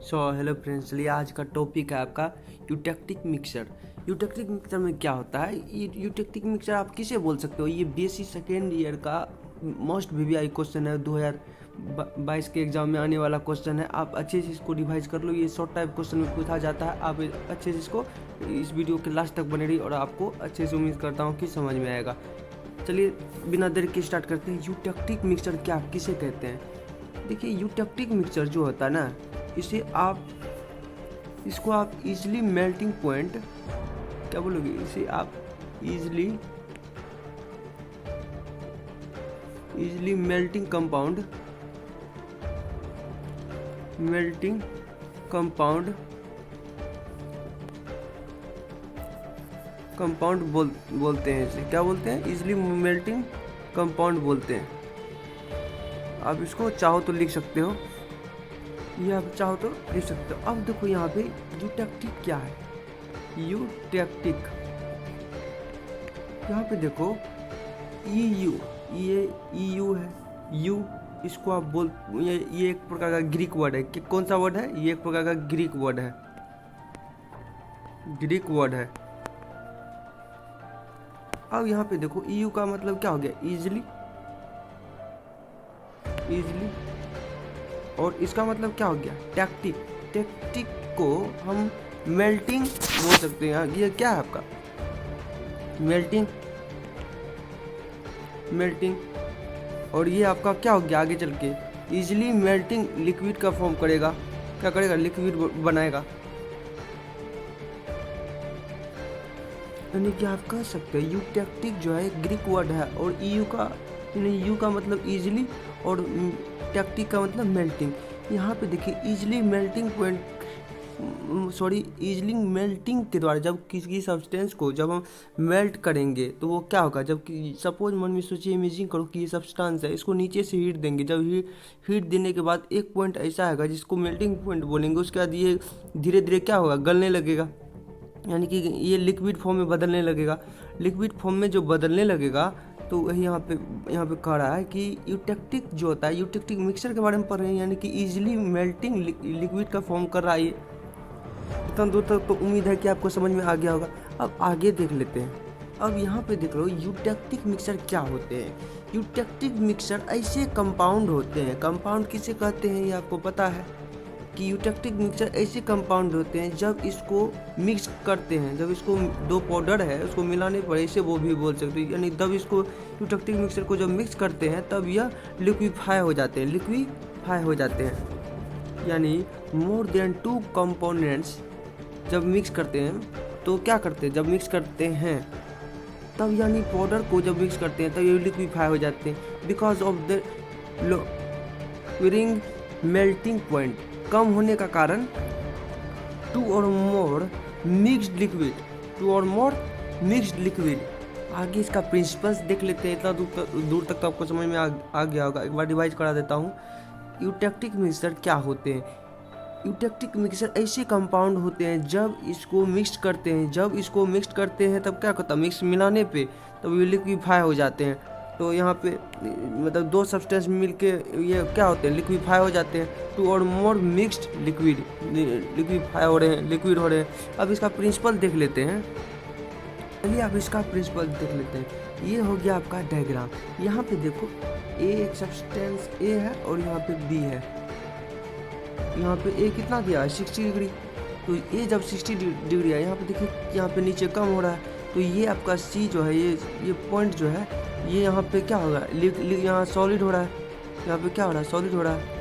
Hello friends, चलिए आज का टॉपिक है आपका यूटेक्टिक मिक्सर। यूटेक्टिक मिक्सर में क्या होता है? ये यूटेक्टिक मिक्सर आप किसे बोल सकते हो? ये बीएससी सेकेंड ईयर का मोस्ट वीवीआई क्वेश्चन है, 2022 के एग्जाम में आने वाला क्वेश्चन है। आप अच्छे से इसको रिवाइज कर लो। ये शॉर्ट टाइप क्वेश्चन में पूछा जाता है। आप अच्छे से इसको इस वीडियो के लास्ट तक बने रही और आपको अच्छे से उम्मीद करता हूँ कि समझ में आएगा। चलिए बिना देर के स्टार्ट करते हैं। यूटेक्टिक मिक्सर क्या किसे कहते हैं? देखिए, यूटेक्टिक मिक्सचर जो होता है ना, इसको आप इजीली मेल्टिंग पॉइंट क्या बोलोगे? इसे आप इजीली मेल्टिंग कंपाउंड बोलते हैं। इसे क्या बोलते हैं? इजीली मेल्टिंग कंपाउंड बोलते हैं। आप इसको चाहो तो लिख सकते हो, ये आप चाहो तो लिख सकते हो। अब देखो यहाँ पे यूटेक्टिक क्या है। यूटेक्टिक यहाँ पे देखो EU, ये EU है। यू इसको आप ये एक प्रकार का ग्रीक वर्ड है। कि कौन सा वर्ड है? ये एक प्रकार का ग्रीक वर्ड है। अब यहाँ पे देखो EU का मतलब क्या हो गया? इजिली। और इसका मतलब क्या हो गया? टैक्टिक को हम मेल्टिंग बोल सकते हैं। ये क्या है आपका? मेल्टिंग। और ये आपका क्या हो गया? आगे चल के इजीली मेल्टिंग लिक्विड का फॉर्म करेगा। क्या करेगा? लिक्विड बनाएगा। यानी कि आप कह सकते हैं यूटेक्टिक जो है ग्रीक वर्ड है और यू का मतलब इजीली और टैक्टिक का मतलब मेल्टिंग। यहाँ पे देखिए इजीली मेल्टिंग के द्वारा जब किसी सब्सटेंस को जब हम मेल्ट करेंगे तो वो क्या होगा? जब कि सपोज मन में सोचिए, इमेजिन करो कि ये सब्सटेंस है, इसको नीचे से हीट देंगे। जब हीट देने के बाद एक पॉइंट ऐसा आएगा जिसको मेल्टिंग पॉइंट बोलेंगे। उसके बाद ये धीरे धीरे क्या होगा? गलने लगेगा। यानी कि ये लिक्विड फॉर्म में बदलने लगेगा। लिक्विड फॉर्म में जो बदलने लगेगा तो वही यहाँ पे कह रहा है कि यूटेक्टिक जो होता है, यूटेक्टिक मिक्सर के बारे में पढ़ रहे हैं। यानी कि इजीली मेल्टिंग लिक्विड का फॉर्म कर रहा है। ये इतना दूर तक तो उम्मीद है कि आपको समझ में आ गया होगा। अब आगे देख लेते हैं। अब यहाँ पे देख लो यूटेक्टिक मिक्सर क्या होते हैं। यूटेक्टिक मिक्सर ऐसे कंपाउंड होते हैं। कंपाउंड किसे कहते हैं ये आपको पता है कि यूटेक्टिक मिक्सर ऐसे कंपाउंड होते हैं जब इसको मिक्स करते हैं, जब इसको दो पाउडर है उसको मिलाने पर ऐसे वो भी बोल सकते हैं। यानी तब इसको यूटेक्टिक मिक्सर को जब मिक्स करते हैं तब यह लिक्विफाई हो जाते हैं। यानी मोर देन 2 कंपोनेंट्स जब मिक्स करते हैं तो क्या करते हैं? जब मिक्स करते हैं तब यानी पाउडर को जब मिक्स करते हैं तब ये लिक्विफाई हो जाते हैं। Because of the lowering melting point, कम होने का कारण 2 or more मिक्स्ड लिक्विड। आगे इसका प्रिंसिपल्स देख लेते हैं। इतना दूर तक तो आपको समझ में आ गया होगा। एक बार रिवाइज करा देता हूँ। यूटेक्टिक मिक्सर क्या होते हैं? यूटेक्टिक मिक्सर ऐसे कंपाउंड होते हैं जब इसको मिक्स करते हैं तब क्या होता है? मिक्स मिलाने पे तब ये लिक्विफाई हो जाते हैं। तो यहाँ पे मतलब दो सब्सटेंस मिलके ये क्या होते हैं? लिक्विफाई हो जाते हैं। 2 or more मिक्स्ड लिक्विफाई हो रहे हैं। अब इसका प्रिंसिपल देख लेते हैं। चलिए अब इसका प्रिंसिपल देख लेते हैं। ये हो गया आपका डायग्राम। यहाँ पे देखो एक सब्सटेंस A है और यहाँ पे B है। यहाँ पे A कितना दिया है? 60 डिग्री। तो A जब 60 डिग्री है, यहाँ पे देखिए यहाँ पे नीचे कम हो रहा है। तो ये आपका C जो है, ये पॉइंट जो है, ये यहाँ पे क्या होगा? यहाँ सॉलिड हो रहा है। यहाँ पे क्या हो रहा है? सॉलिड हो रहा है।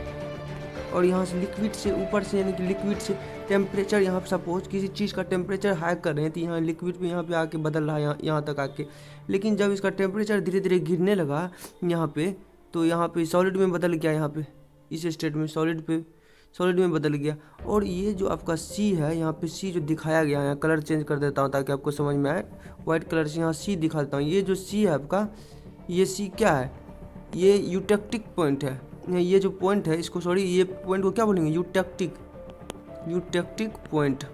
और यहाँ से लिक्विड से ऊपर से, यानी कि लिक्विड से टेम्परेचर, यहाँ पे सपोज किसी चीज़ का टेम्परेचर हाई कर रहे हैं तो यहाँ लिक्विड पे यहाँ पे आके बदल रहा है, यहाँ तक आके। लेकिन जब इसका टेम्परेचर धीरे धीरे गिरने लगा यहाँ पे, तो यहाँ पे सॉलिड में बदल गया। यहाँ पे इस स्टेट में सॉलिड में बदल गया। और ये जो आपका C है, यहाँ पे C जो दिखाया गया है, यहाँ कलर चेंज कर देता हूँ ताकि आपको समझ में आए। वाइट कलर से यहाँ C दिखा देता हूँ। ये जो C है आपका, ये C क्या है? ये यूटेक्टिक पॉइंट है। ये जो पॉइंट है इसको, ये पॉइंट को क्या बोलेंगे? Eutectic point.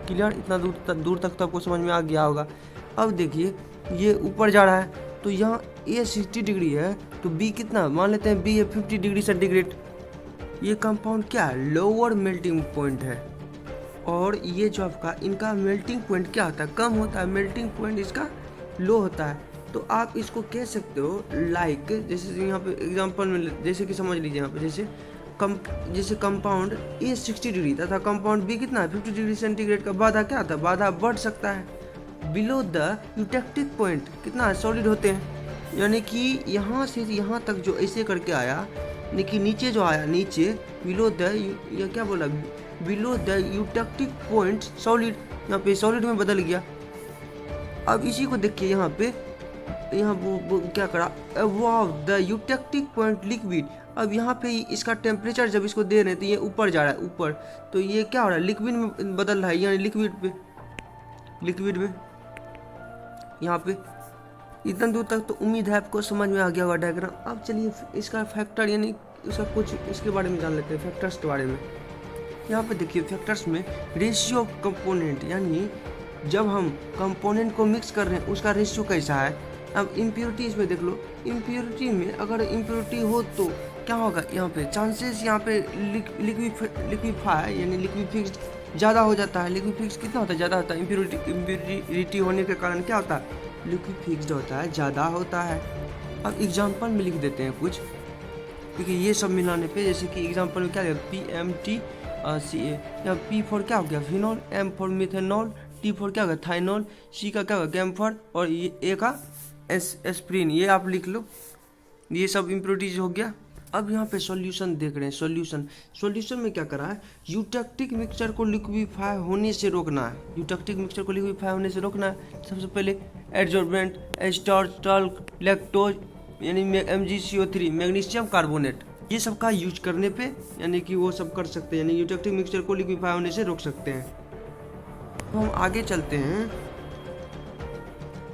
क्लियर? इतना दूर तक तो आपको समझ में आ गया होगा। अब देखिए ये ऊपर जा रहा है तो यहाँ A 60 डिग्री है तो B कितना? मान लेते हैं B है 50 डिग्री सेंटीग्रेड। ये कंपाउंड क्या है, लोअर मेल्टिंग पॉइंट है। और ये जो आपका इनका मेल्टिंग पॉइंट क्या होता है, कम होता है, मेल्टिंग पॉइंट इसका लो होता है। तो आप इसको कह सकते हो लाइक, जैसे यहाँ पे एग्जांपल में जैसे कि समझ लीजिए यहाँ पे जैसे कंपाउंड ए 60 डिग्री तथा कंपाउंड बी कितना है 50 डिग्री सेंटीग्रेड का बाधा क्या था, बाधा बढ़ सकता है। बिलो द यूटेक्टिक पॉइंट कितना है, सॉलिड होते हैं। यानी कि यहाँ से यहाँ तक जो ऐसे करके आया, यानी कि नीचे जो आया, नीचे बिलो द, या क्या बोला, below the eutectic point solid, यहाँ पे सॉलिड में बदल गया। अब इसी को देखिए यहाँ पे, यहाँ वो क्या करा, above the eutectic point liquid. अब यहाँ पे इसका टेम्परेचर जब इसको दे रहे हैं तो ये ऊपर जा रहा है, ऊपर, तो ये क्या हो रहा है, लिक्विड में बदल रहा है, यानी लिक्विड में यहाँ पे। इतना दूर तक तो उम्मीद है आपको समझ में आ गया होगा डायग्राम। अब चलिए इसका फैक्टर यानी इसका कुछ इसके बारे में जान लेते हैं, फैक्टर्स के बारे में। यहाँ पे देखिए फैक्टर्स में रेशियो ऑफ कंपोनेंट, यानी जब हम कंपोनेंट को मिक्स कर रहे हैं उसका रेशियो कैसा है। अब इम्प्योरिटीज में देख लो, इम्प्योरिटी में अगर इम्प्योरिटी हो तो क्या होगा, यहाँ पे चांसेस, यहाँ पे लिक्विफाई यानी लिक्विफिक्स्ड ज़्यादा हो जाता है। लिक्विफिक्स्ड कितना होता है, ज़्यादा होता है। इम्प्योरिटी होने के कारण क्या होता है, लिक्विफिक्स्ड होता है, ज़्यादा होता है। अब एग्जाम्पल में लिख देते हैं कुछ, क्योंकि ये सब मिलाने पे, जैसे कि एग्जाम्पल में क्या है, PMTCA, या P फॉर क्या हो गया phenol, M for methanol, T for क्या होगा थाइनॉल, C का क्या होगा कैम्फर, और ये A का एस्प्रिन। ये आप लिख लो, ये सब इम्प्योरिटीज हो गया। अब यहाँ पे सॉल्यूशन देख रहे हैं, सॉल्यूशन में क्या करा है, यूटेक्टिक मिक्सचर को लिक्विफाई होने से रोकना है। यूटेक्टिक मिक्सचर को लिक्विफाई होने से रोकना है। सबसे पहले एडजॉर्बेंट, स्टार्च, टल्क, लैक्टोज यानी MgCO3, मैग्नीशियम कार्बोनेट, ये सब का यूज करने पे यानी कि वो सब कर सकते हैं, यानी यूटेक्टिक मिक्सचर को लिक्विफाई होने से रोक सकते हैं। तो हम आगे चलते हैं।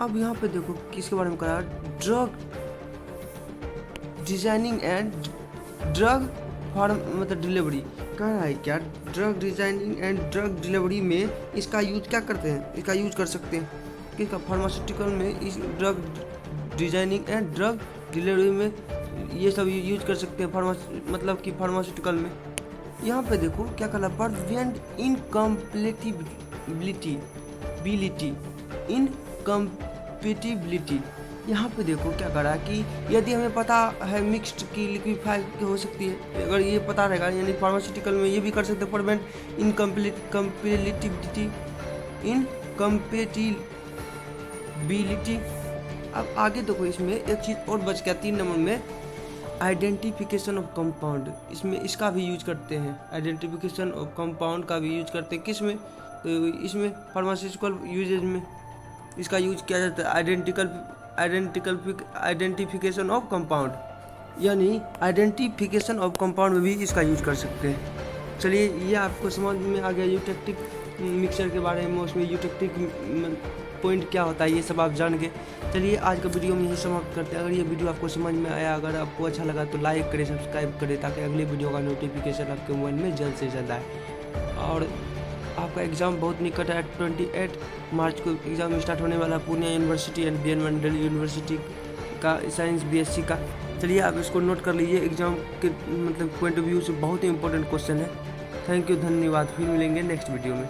अब यहाँ पे देखो किसके बारे में करा, drug designing and drug form मतलब डिलीवरी कह रहा है क्या, drug designing and drug delivery में इसका यूज क्या करते हैं, इसका यूज कर सकते हैं किसका, फार्मास्यूटिकल में, इस drug designing and drug delivery में ये सब यूज कर सकते हैं, मतलब कि फार्मास्यूटिकल में। यहाँ पे देखो क्या कहला, प्रिवेंट इनकम्पेटिबिलिटी। यहाँ पे देखो क्या करा कि यदि हमें पता है मिक्स्ड की लिक्विफाई हो सकती है, अगर ये पता रहेगा, यानी फार्मास्यूटिकल में ये भी कर सकते हैं, प्रिवेंट इनकम्पेटिबिलिटी। अब आगे देखो इसमें एक चीज़ और बच गया 3 नंबर में, आइडेंटिफिकेशन ऑफ कंपाउंड। इसमें इसका भी यूज करते हैं, आइडेंटिफिकेशन ऑफ कंपाउंड का भी यूज करते हैं। किस में, तो इसमें फार्मास्यूटिकल यूजेज में इसका यूज किया जाता है, आइडेंटिफिकेशन ऑफ कंपाउंड, यानी आइडेंटिफिकेशन ऑफ कंपाउंड में भी इसका यूज कर सकते हैं। चलिए ये आपको समझ में आ गया यूटेक्टिक मिक्सचर के बारे में, उसमें यूटेक्टिक पॉइंट क्या होता है, ये सब आप जान गए। चलिए आज का वीडियो में यही समाप्त करते हैं। अगर ये वीडियो आपको समझ में आया, अगर आपको अच्छा लगा तो लाइक करें, सब्सक्राइब करें, ताकि अगले वीडियो का नोटिफिकेशन आपके मोबाइल में जल्द से जल्द आए। और आपका एग्ज़ाम बहुत निकट है, 28 मार्च को एग्ज़ाम स्टार्ट होने वाला, Purnia university and BN Mandal university का साइंस BSc का। चलिए आप इसको नोट कर लीजिए, एग्ज़ाम के मतलब पॉइंट ऑफ व्यू से बहुत ही इंपॉर्टेंट क्वेश्चन है। थैंक यू, धन्यवाद, फिर मिलेंगे नेक्स्ट वीडियो में।